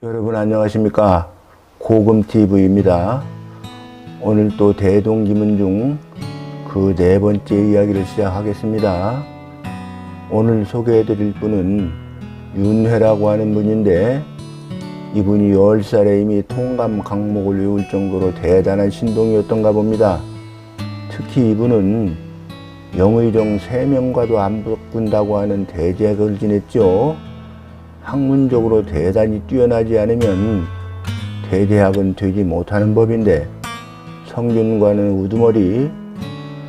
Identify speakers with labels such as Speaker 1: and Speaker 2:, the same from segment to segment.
Speaker 1: 여러분 안녕하십니까? 고금TV입니다. 오늘 또 대동기문 중 그 네 번째 이야기를 시작하겠습니다. 오늘 소개해드릴 분은 윤회라고 하는 분인데, 이분이 10살에 이미 통감 강목을 외울 정도로 대단한 신동이었던가 봅니다. 특히 이분은 영의정 3명과도 안 바꾼다고 하는 대제학을 지냈죠. 학문적으로 대단히 뛰어나지 않으면 대제학은 되지 못하는 법인데, 성균관은 우두머리,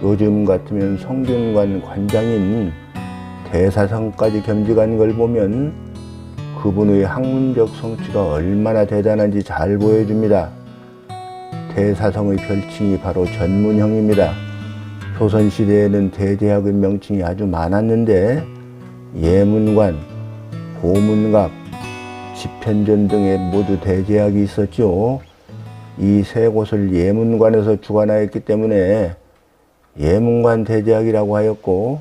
Speaker 1: 요즘 같으면 성균관 관장인 대사성까지 겸직한 걸 보면 그분의 학문적 성취가 얼마나 대단한지 잘 보여줍니다. 대사성의 별칭이 바로 전문형입니다. 조선시대에는 대제학의 명칭이 아주 많았는데, 예문관, 보문각, 집현전 등에 모두 대제학이 있었죠. 이 세 곳을 예문관에서 주관하였기 때문에 예문관 대제학이라고 하였고,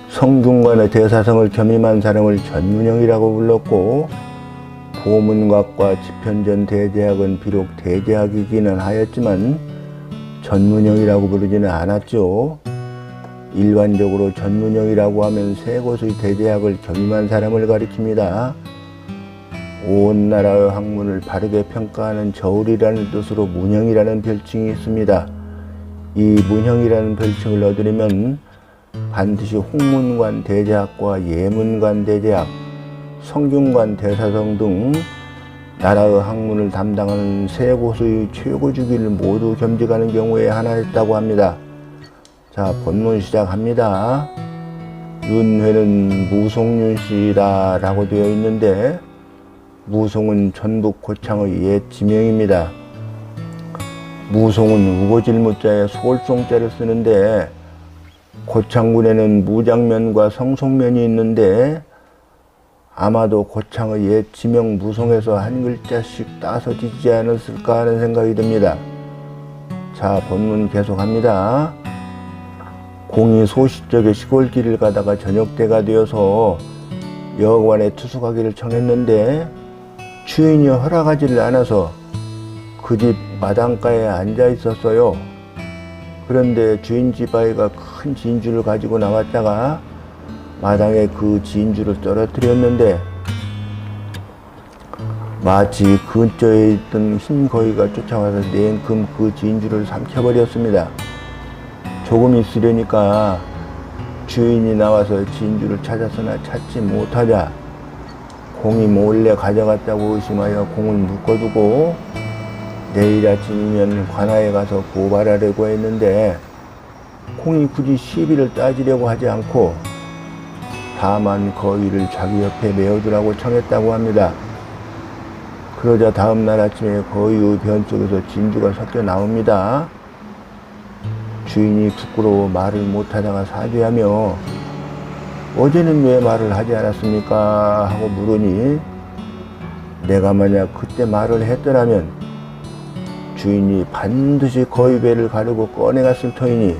Speaker 1: 성균관의 대사성을 겸임한 사람을 전문형이라고 불렀고, 보문각과 집현전 대제학은 비록 대제학이기는 하였지만 전문형이라고 부르지는 않았죠. 일반적으로 전문형이라고 하면 세 곳의 대제학을 겸임한 사람을 가리킵니다. 온 나라의 학문을 바르게 평가하는 저울이라는 뜻으로 문형이라는 별칭이 있습니다. 이 문형이라는 별칭을 얻으려면 반드시 홍문관 대제학과 예문관 대제학, 성균관 대사성 등 나라의 학문을 담당하는 세 곳의 최고 주기를 모두 겸직하는 경우에 하나였다고 합니다. 자, 본문 시작합니다. 윤회는 무송윤씨다 라고 되어 있는데, 무송은 전북 고창의 옛 지명입니다. 무송은 우거질 무자에 솔송자를 쓰는데, 고창군에는 무장면과 성송면이 있는데 아마도 고창의 옛 지명 무송에서 한 글자씩 따서 짓지 않았을까 하는 생각이 듭니다. 자, 본문 계속합니다. 공이 소시적에 시골길을 가다가 저녁때가 되어서 여관에 투숙하기를 청했는데 주인이 허락하지를 않아서 그 집 마당가에 앉아 있었어요. 그런데 주인 집 아이가 큰 진주를 가지고 나왔다가 마당에 그 진주를 떨어뜨렸는데, 마치 근처에 있던 흰 거위가 쫓아와서 냉큼 그 진주를 삼켜버렸습니다. 조금 있으려니까 주인이 나와서 진주를 찾았으나 찾지 못하자 공이 몰래 가져갔다고 의심하여 공을 묶어두고 내일 아침이면 관아에 가서 고발하려고 했는데, 공이 굳이 시비를 따지려고 하지 않고 다만 거위를 자기 옆에 메어두라고 청했다고 합니다. 그러자 다음 날 아침에 거위의 변 속에서 진주가 섞여 나옵니다. 주인이 부끄러워 말을 못하다가 사죄하며 어제는 왜 말을 하지 않았습니까? 하고 물으니, 내가 만약 그때 말을 했더라면 주인이 반드시 거위배를 가르고 꺼내갔을 터이니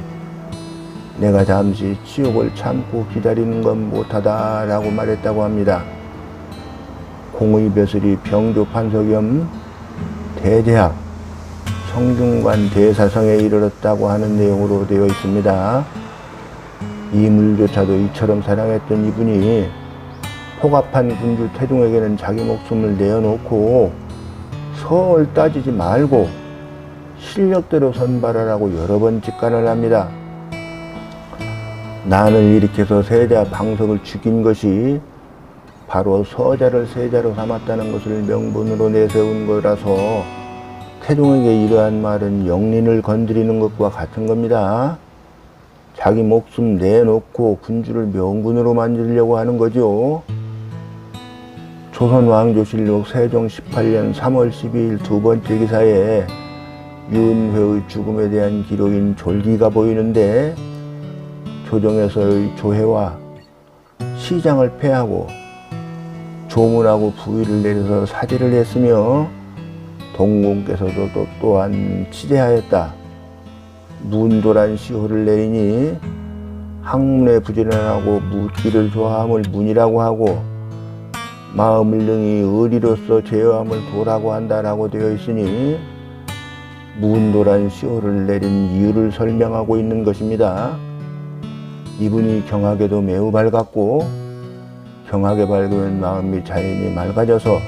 Speaker 1: 내가 잠시 치욕을 참고 기다리는 건 못하다 라고 말했다고 합니다. 공의 벼슬이 병조판서겸 대제학 성균관 대사성에 이르렀다고 하는 내용으로 되어 있습니다. 이물조차도 이처럼 사랑했던 이분이 폭압한 군주 태종에게는 자기 목숨을 내어놓고 성을 따지지 말고 실력대로 선발하라고 여러 번 직간을 합니다. 난을 일으켜서 세자 방석을 죽인 것이 바로 서자를 세자로 삼았다는 것을 명분으로 내세운 거라서 태종에게 이러한 말은 영린을 건드리는 것과 같은 겁니다. 자기 목숨 내놓고 군주를 명군으로 만들려고 하는 거죠. 조선왕조실록 세종 18년 3월 12일 두 번째 기사에 윤회의 죽음에 대한 기록인 졸기가 보이는데, 조정에서의 조회와 시장을 폐하고 조문하고 부위를 내려서 사죄를 했으며, 동공께서도 또한 치제하였다. 문도란 시호를 내리니 학문에 부지런하고 묻기를 좋아함을 문이라고 하고, 마음을 능히 의리로서 제어함을 도라고 한다라고 되어 있으니 무운도란 시호를 내린 이유를 설명하고 있는 것입니다. 이분이 경하게도 매우 밝았고 경하게 밝으면 마음이 자연히 맑아져서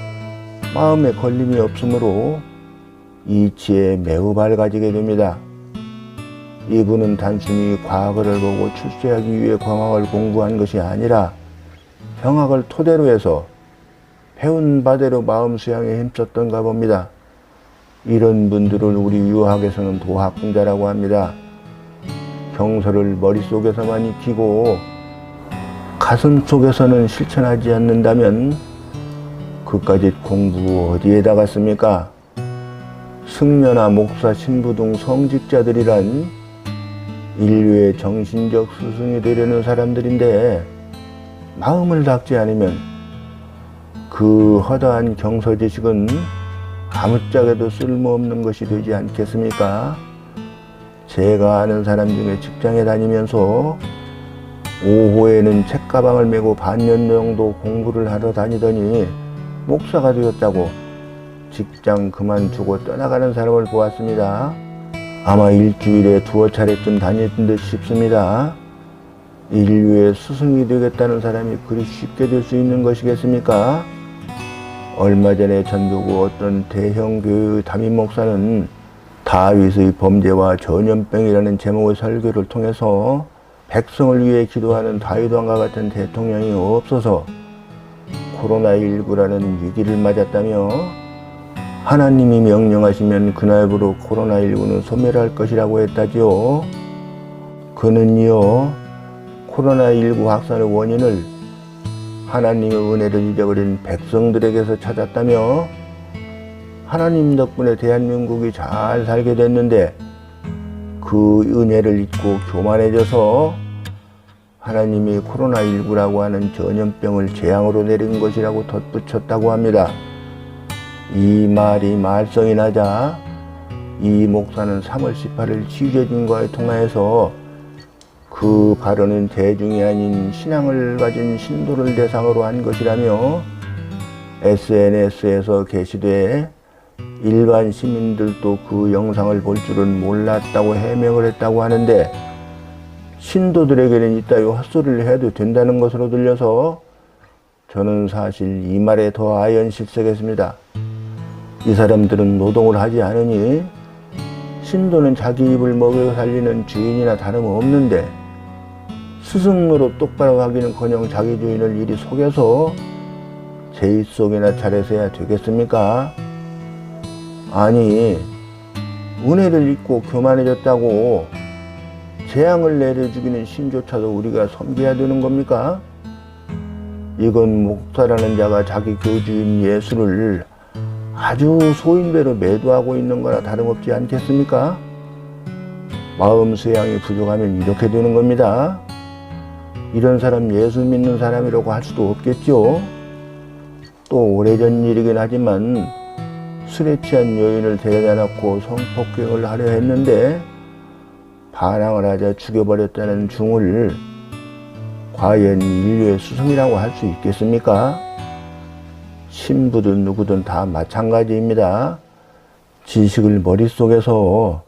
Speaker 1: 마음에 걸림이 없으므로 이치에 매우 밝아지게 됩니다. 이분은 단순히 과거를 보고 출세하기 위해 경학을 공부한 것이 아니라 경학을 토대로 해서 배운 바대로 마음 수양에 힘썼던가 봅니다. 이런 분들을 우리 유학에서는 도학군자라고 합니다. 경서를 머릿속에서만 익히고 가슴 속에서는 실천하지 않는다면 그까짓 공부 어디에다가 씁니까? 승려나 목사, 신부 등 성직자들이란 인류의 정신적 스승이 되려는 사람들인데 마음을 닦지 않으면 그 허다한 경서 지식은 아무짝에도 쓸모없는 것이 되지 않겠습니까? 제가 아는 사람 중에 직장에 다니면서 오후에는 책가방을 메고 반년 정도 공부를 하러 다니더니 목사가 되었다고 직장 그만두고 떠나가는 사람을 보았습니다. 아마 일주일에 두어 차례쯤 다녔던 듯 싶습니다. 인류의 스승이 되겠다는 사람이 그리 쉽게 될 수 있는 것이겠습니까? 얼마 전에 전교구 어떤 대형 교회 담임 목사는 다윗의 범죄와 전염병이라는 제목의 설교를 통해서 백성을 위해 기도하는 다윗왕과 같은 대통령이 없어서 코로나19라는 위기를 맞았다며 하나님이 명령하시면 그날부로 코로나19는 소멸할 것이라고 했다지요. 그는요, 코로나19 확산의 원인을 하나님의 은혜를 잊어버린 백성들에게서 찾았다며 하나님 덕분에 대한민국이 잘 살게 됐는데 그 은혜를 잊고 교만해져서 하나님이 코로나19라고 하는 전염병을 재앙으로 내린 것이라고 덧붙였다고 합니다. 이 말이 말썽이 나자 이 목사는 3월 18일 취재진과의 통화에서 그 발언은 대중이 아닌 신앙을 가진 신도를 대상으로 한 것이라며 SNS에서 게시돼 일반 시민들도 그 영상을 볼 줄은 몰랐다고 해명을 했다고 하는데 신도들에게는 이따위 헛소리를 해도 된다는 것으로 들려서 저는 사실 이 말에 더 아연실색했습니다. 이 사람들은 노동을 하지 않으니 신도는 자기 입을 먹여 살리는 주인이나 다름없는데 스승 노릇 똑바로 하기는커녕 자기 주인을 이리 속여서 제 입속이나 차려서야 되겠습니까? 아니, 은혜를 잊고 교만해졌다고 재앙을 내려주기는 신조차도 우리가 섬겨야 되는 겁니까? 이건 목사라는 자가 자기 교주인 예수를 아주 소인배로 매도하고 있는 거나 다름없지 않겠습니까? 마음 수양이 부족하면 이렇게 되는 겁니다. 이런 사람 예수 믿는 사람이라고 할 수도 없겠죠. 또 오래전 일이긴 하지만 술에 취한 여인을 데려다 놓고 성폭행을 하려 했는데 반항을 하자 죽여버렸다는 중을 과연 인류의 스승이라고 할 수 있겠습니까? 신부든 누구든 다 마찬가지입니다. 지식을 머릿속에서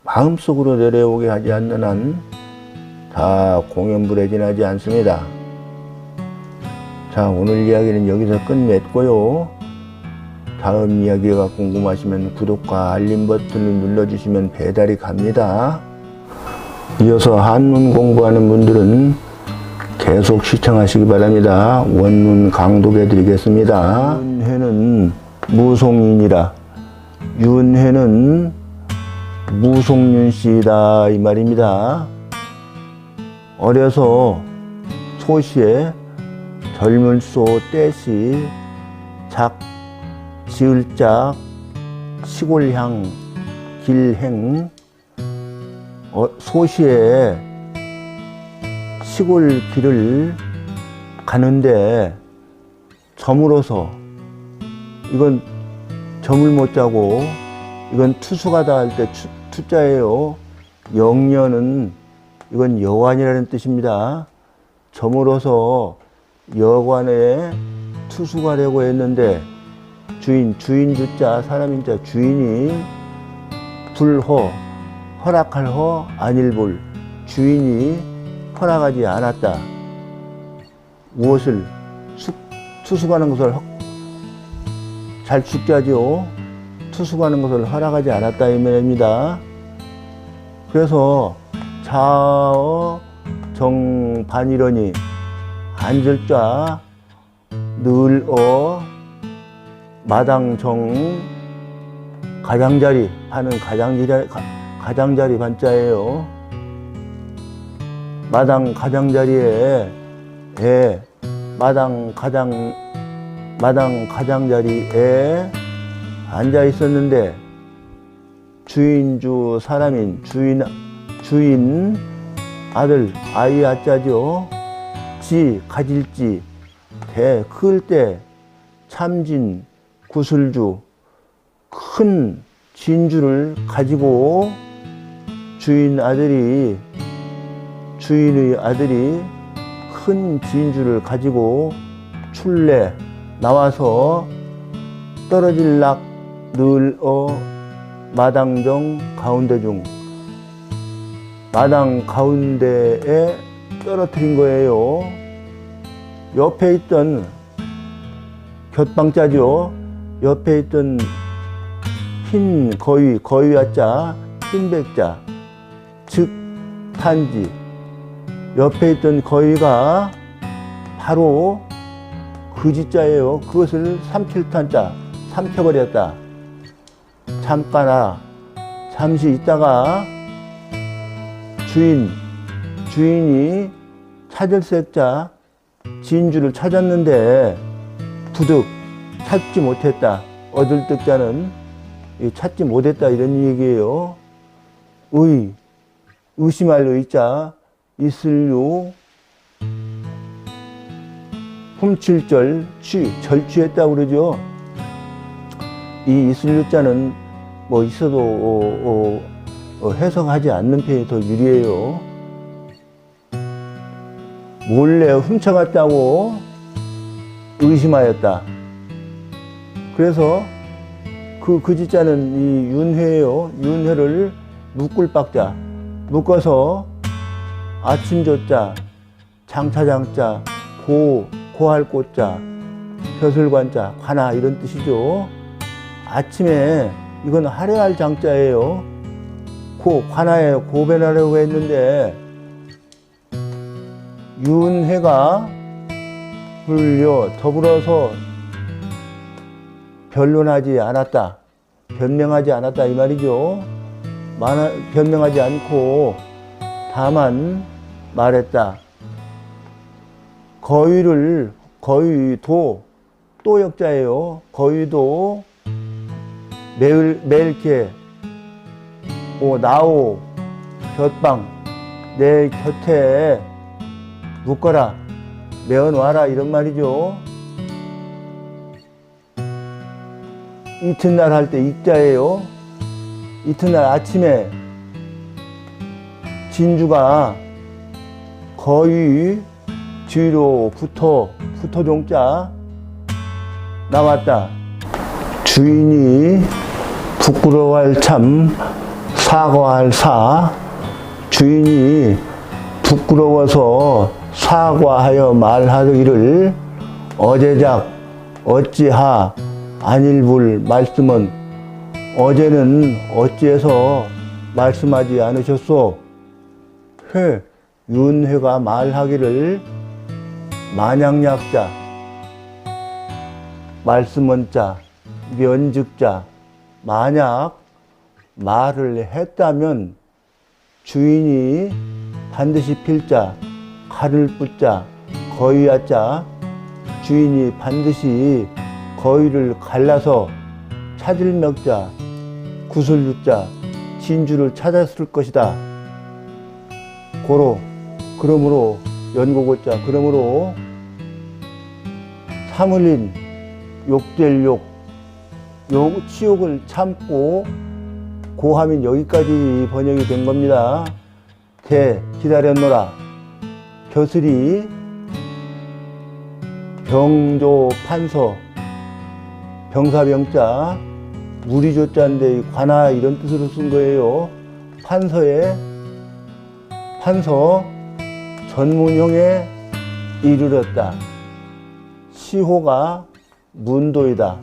Speaker 1: 마음속으로 내려오게 하지 않는 한 다 공연불회진하지 않습니다. 자, 오늘 이야기는 여기서 끝맺고요. 다음 이야기가 궁금하시면 구독과 알림 버튼을 눌러주시면 배달이 갑니다. 이어서 한문 공부하는 분들은 계속 시청하시기 바랍니다. 원문 강독해 드리겠습니다. 윤회는 무송인이라 윤회는 무송윤씨다 이 말입니다. 어려서 소시에 젊을 소 떼시 작 지을짝 시골향 길행 소시에 시골 길을 가는데 저물어서 이건 점을 못 짜고 이건 투수가다 할 때 투자예요. 영년은 이건 여관이라는 뜻입니다. 저물어서 여관에 투수가려고 했는데 주인 주자 사람인자 주인이 불허 허락할 허 안일불 주인이 허락하지 않았다. 무엇을 투숙하는 것을 잘 죽게 하죠. 투숙하는 것을 허락하지 않았다 이 말입니다. 그래서 자어 정반이러니 앉을 자 늘어 마당정 가장자리 하는 가장자리 반자예요. 마당 가장자리에 마당 가장자리에 앉아 있었는데 주인주 사람인 주인 아들 아이 아자죠. 지 가질지 대 클 때 참진 구슬주 큰 진주를 가지고 주인의 아들이 큰 진주를 가지고 출래 나와서 떨어질락 늘어 마당정 가운데 중 마당 가운데에 떨어뜨린 거예요. 옆에 있던 곁방자죠. 옆에 있던 흰 거위와자 흰백자 즉 탄지 옆에 있던 거위가 바로 그지자예요. 그것을 삼킬탄자 삼켜버렸다. 잠시 있다가 주인이 찾을색자 진주를 찾았는데 부득 찾지 못했다. 얻을 득자는 찾지 못했다 이런 얘기예요. 의심할 의자 있을유 훔칠절 절취했다고 그러죠. 이 있을유자는 뭐 있어도 해석하지 않는 편이 더 유리해요. 몰래 훔쳐갔다고 의심하였다. 그래서 그 지자는 이 윤회예요. 윤회를 묶을 박자 묶어서 아침조자 장차장자 고할 꽃자 벼슬관자 관아 이런 뜻이죠. 아침에 이건 할애할 장자예요. 관아에 고변하려고 했는데 윤회가 더불어서 변론하지 않았다. 변명하지 않았다 이 말이죠. 변명하지 않고 다만 말했다. 거위도 또 역자예요. 거위도 멜케 나오 곁방 내 곁에 묶어라 메어놔라 이런 말이죠. 이튿날 할 때 익자예요. 이튿날 아침에 진주가 거위 뒤로 붙어종자 나왔다. 주인이 부끄러워할 참 사과할 사 주인이 부끄러워서 사과하여 말하기를 어제작 어찌하 안일불 말씀은 어제는 어찌해서 말씀하지 않으셨소? 윤회가 말하기를 만약약자 말씀은자 면즉자 만약 말을 했다면 주인이 반드시 필자 칼을 붓자 거위야자 주인이 반드시 거위를 갈라서 찾을 먹자 구슬유자 진주를 찾았을 것이다. 그러므로 연고고자 그러므로 사물린 욕될 치욕을 참고 고함인 여기까지 번역이 된 겁니다. 기다렸노라 벼슬이 병조 판서, 병사병자, 무리조자인데 관아 이런 뜻으로 쓴 거예요. 판서에 판서 전문형에 이르렀다. 시호가 문도이다.